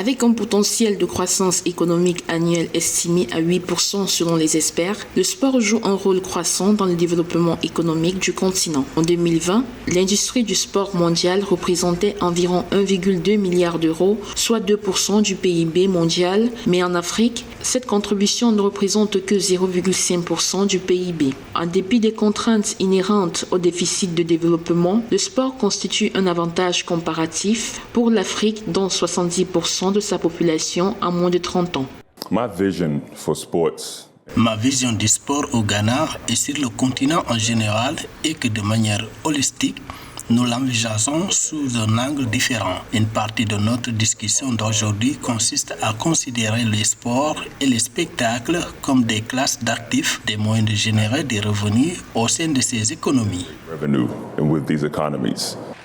Avec un potentiel de croissance économique annuel estimé à 8% selon les experts, le sport joue un rôle croissant dans le développement économique du continent. En 2020, l'industrie du sport mondial représentait environ 1,2 milliard d'euros, soit 2% du PIB mondial, mais en Afrique, cette contribution ne représente que 0,5% du PIB. En dépit des contraintes inhérentes au déficit de développement, le sport constitue un avantage comparatif pour l'Afrique dont 70% de sa population a moins de 30 ans. Ma vision du sport au Ghana et sur le continent en général est que de manière holistique, nous l'envisageons sous un angle différent. Une partie de notre discussion d'aujourd'hui consiste à considérer les sports et les spectacles comme des classes d'actifs, des moyens de générer des revenus au sein de ces économies.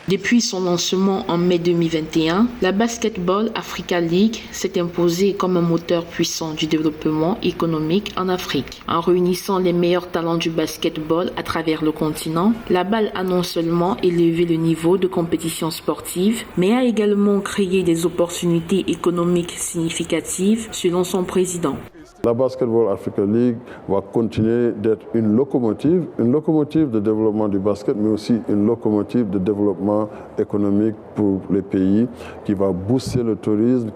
Depuis son lancement en mai 2021, la Basketball Africa League s'est imposée comme un moteur puissant du développement économique en Afrique. En réunissant les meilleurs talents du basketball à travers le continent, la BAL a non seulement élevé le niveau de compétition sportive, mais a également créé des opportunités économiques significatives selon son président. La Basketball Africa League va continuer d'être une locomotive de développement du basket, mais aussi une locomotive de développement économique pour les pays qui va booster le tourisme.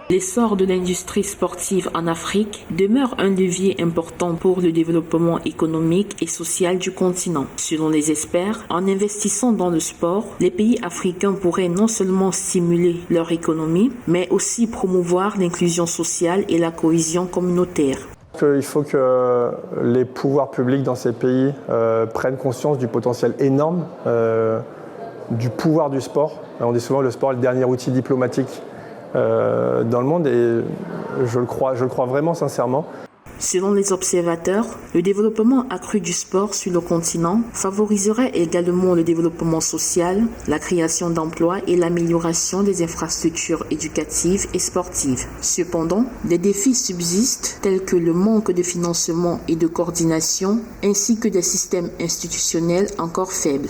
L'essor de l'industrie sportive en Afrique demeure un levier important pour le développement économique et social du continent. Selon les experts, en investissant dans le sport, les pays africains pourraient non seulement stimuler leur économie, mais aussi promouvoir l'inclusion sociale et la cohésion communautaire. Il faut que les pouvoirs publics dans ces pays prennent conscience du potentiel énorme du pouvoir du sport. On dit souvent que le sport est le dernier outil diplomatique dans le monde et je le crois vraiment sincèrement. Selon les observateurs, le développement accru du sport sur le continent favoriserait également le développement social, la création d'emplois et l'amélioration des infrastructures éducatives et sportives. Cependant, des défis subsistent tels que le manque de financement et de coordination ainsi que des systèmes institutionnels encore faibles.